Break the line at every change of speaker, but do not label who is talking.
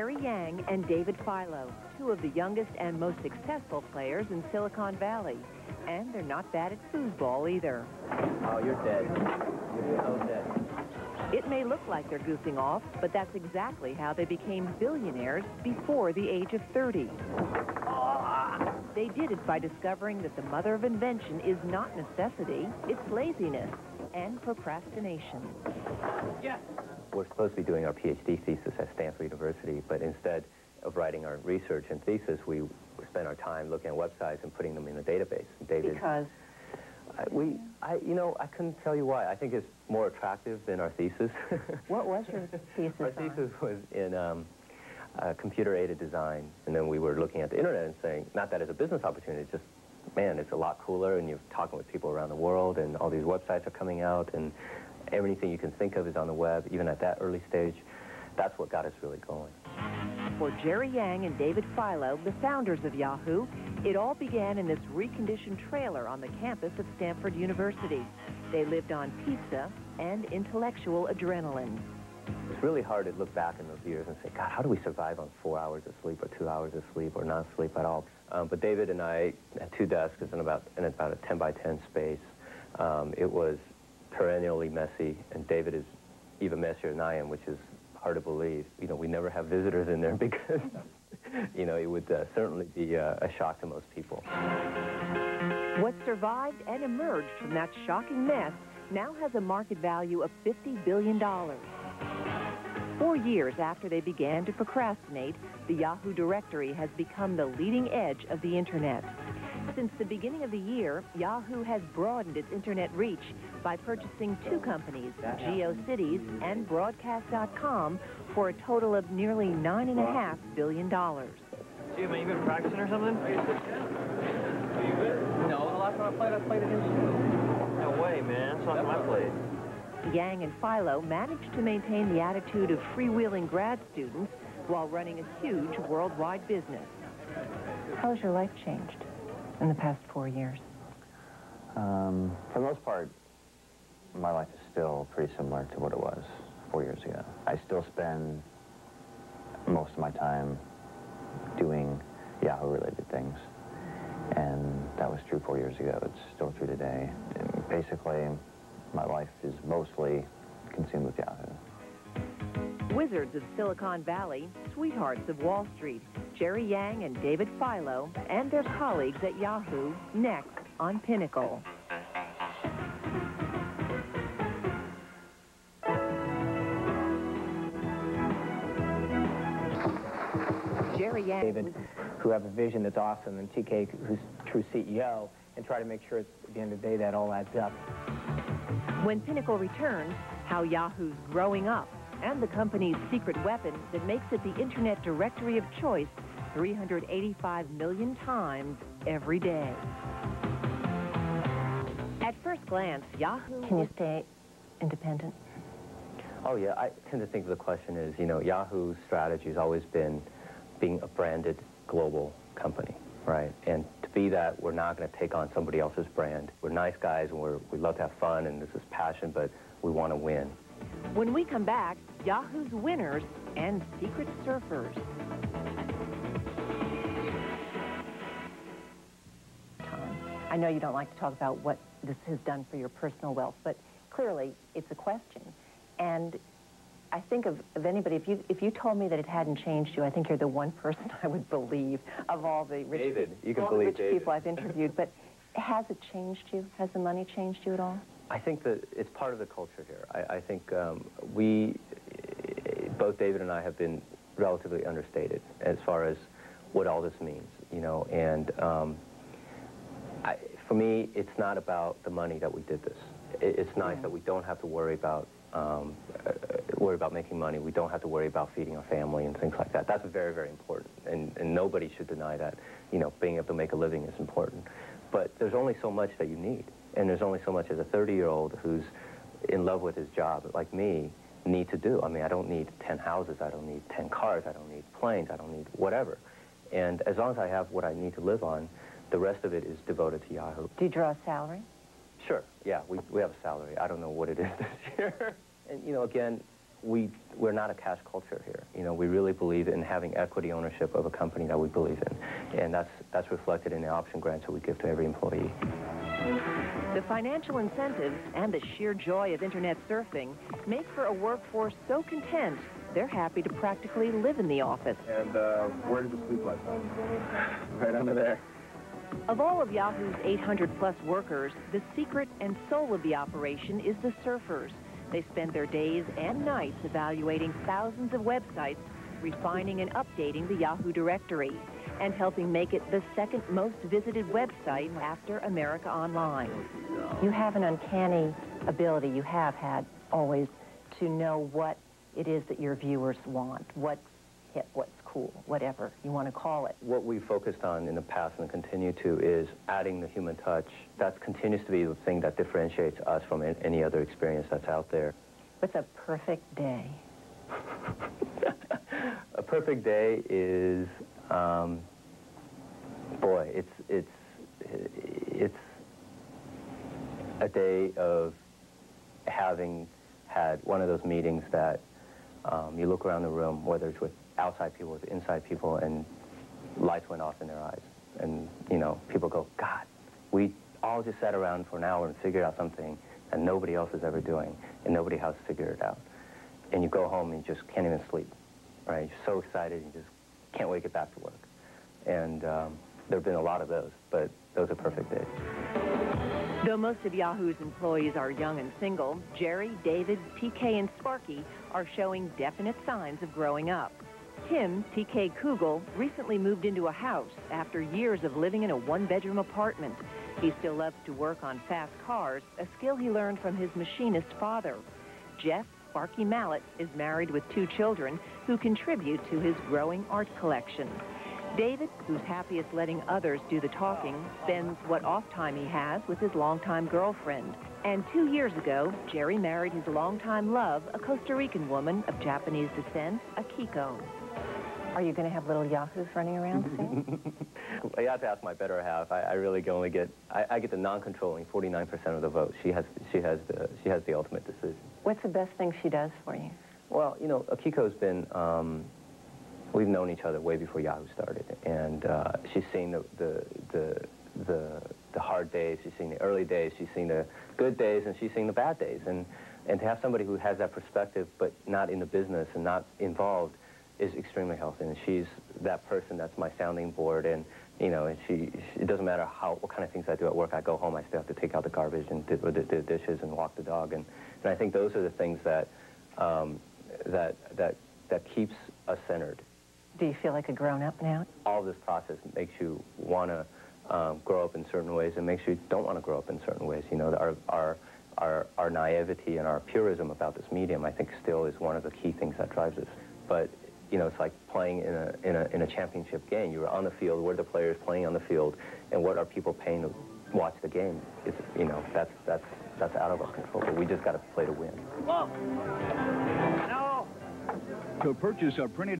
Jerry Yang and David Filo, two of the youngest and most successful players in Silicon Valley. And they're not bad at foosball either.
Oh, you're dead. You're so dead.
It may look like they're goofing off, but that's exactly how they became billionaires before the age of 30. They did it by discovering that the mother of invention is not necessity, it's laziness and procrastination.
Yes. We're supposed to be doing our PhD thesis at Stanford University, but instead of writing our research and thesis, we spent our time looking at websites and putting them in a database. David,
because?
You know, I couldn't tell you why. I think it's more attractive than our thesis.
What was your thesis
Our thesis was in computer-aided design, and then we were looking at the internet and saying, not that as a business opportunity, just, man, it's a lot cooler, and you're talking with people around the world, and all these websites are coming out, and everything you can think of is on the web, even at that early stage. That's what got us really going.
For Jerry Yang and David Filo, the founders of Yahoo, it all began in this reconditioned trailer on the campus of Stanford University. They lived on pizza and intellectual adrenaline.
It's really hard to look back in those years and say, God, how do we survive on 4 hours of sleep or 2 hours of sleep or not sleep at all? But David and I had 2 desks in about a 10 by 10 space. It was perennially messy, and David is even messier than I am, which is hard to believe. You know, we never have visitors in there because, you know, it would certainly be a shock to most people.
What survived and emerged from that shocking mess now has a market value of $50 billion. 4 years after they began to procrastinate, the Yahoo directory has become the leading edge of the Internet. Since the beginning of the year, Yahoo has broadened its Internet reach by purchasing 2 companies, GeoCities and Broadcast.com, for a total of nearly $9.5 billion.
Gee, man, you been practicing or something? Are you good? No, the last time I played against you. No way, man. It's not time I played.
Yang and Filo managed to maintain the attitude of freewheeling grad students while running a huge worldwide business. How has your life changed in the past 4 years?
For the most part, my life is still pretty similar to what it was 4 years ago. I still spend most of my time doing Yahoo-related things, and that was true 4 years ago. It's still true today. And basically, my life is mostly consumed with Yahoo.
Wizards of Silicon Valley, sweethearts of Wall Street, Jerry Yang and David Filo, and their colleagues at Yahoo, next on Pinnacle. Jerry Yang...
David, who have a vision that's awesome, and TK, who's true CEO, and try to make sure at the end of the day that all adds up.
When Pinnacle returns, how Yahoo's growing up, and the company's secret weapon that makes it the Internet directory of choice 385 million times every day. At first glance, Yahoo... Can you stay independent?
Oh, yeah. I tend to think the question is, you know, Yahoo's strategy has always been being a branded global company, right? And to be that, we're not going to take on somebody else's brand. We're nice guys, and we love to have fun, and this is passion, but we want to win.
When we come back, Yahoo's winners and secret surfers. I know you don't like to talk about what this has done for your personal wealth, but clearly it's a question. And I think of anybody, if you told me that it hadn't changed you, I think you're the one person I would believe of all the rich,
David, you can
all
believe
the rich
David.
people I've interviewed. But has it changed you? Has the money changed you at all?
I think that it's part of the culture here. I think both David and I have been relatively understated as far as what all this means, you know, and for me, it's not about the money that we did this. It's nice that we don't have to worry about making money. We don't have to worry about feeding our family and things like that. That's very, very important, and nobody should deny that. You know, being able to make a living is important. But there's only so much that you need, and there's only so much as a 30-year-old who's in love with his job, like me, need to do. I mean, I don't need 10 houses. I don't need 10 cars. I don't need planes. I don't need whatever. And as long as I have what I need to live on, the rest of it is devoted to Yahoo.
Do you draw a salary?
Sure, yeah, we have a salary. I don't know what it is this year. And, you know, again, we're not a cash culture here. You know, we really believe in having equity ownership of a company that we believe in, and that's reflected in the option grants that we give to every employee.
The financial incentives and the sheer joy of internet surfing make for a workforce so content, they're happy to practically live in the office.
And where did you sleep last night? Right under there.
Of all of Yahoo's 800-plus workers, the secret and soul of the operation is the surfers. They spend their days and nights evaluating thousands of websites, refining and updating the Yahoo directory, and helping make it the second most visited website after America Online. You have an uncanny ability, you have had always, to know what it is that your viewers want, what's hip, what's cool, whatever you want to call it.
What we focused on in the past and continue to is adding the human touch. That continues to be the thing that differentiates us from any other experience that's out there.
What's a perfect day?
A perfect day is, boy, it's a day of having had one of those meetings that you look around the room, whether it's with outside people, with inside people, and lights went off in their eyes. And, you know, people go, God, we all just sat around for an hour and figured out something that nobody else is ever doing, and nobody else figured it out. And you go home and you just can't even sleep, right? You're so excited, you just can't wait to get back to work. And there have been a lot of those, but those are perfect days.
Though most of Yahoo's employees are young and single, Jerry, David, TK, and Sparky are showing definite signs of growing up. Tim, TK Kugel, recently moved into a house after years of living in a one-bedroom apartment. He still loves to work on fast cars, a skill he learned from his machinist father. Jeff, Sparky Mallet, is married with 2 children who contribute to his growing art collection. David, who's happiest letting others do the talking, spends what off time he has with his longtime girlfriend. And 2 years ago, Jerry married his longtime love, a Costa Rican woman of Japanese descent, Akiko. Are you going to have little Yahoos running around soon?
Well, you have to ask my better half. I really can only get, I get the non-controlling 49% of the vote. She has the ultimate decision.
What's the best thing she does for you?
Well, you know, Akiko's been, we've known each other way before Yahoo started, and she's seen the hard days, she's seen the early days, she's seen the good days, and she's seen the bad days. And to have somebody who has that perspective but not in the business and not involved is extremely healthy. And she's that person that's my sounding board. And you know, and it doesn't matter what kind of things I do at work. I go home, I still have to take out the garbage and do the dishes and walk the dog. And I think those are the things that that keeps us centered.
Do you feel like a grown-up now?
All this process makes you want to grow up in certain ways, and makes you don't want to grow up in certain ways. You know, our naivety and our purism about this medium, I think, still is one of the key things that drives us. But you know, it's like playing in a championship game. You're on the field. We're the players playing on the field, and what are people paying to watch the game? It's, you know, that's out of our control. But we just got to play to win.
Whoa! No.
To purchase a printed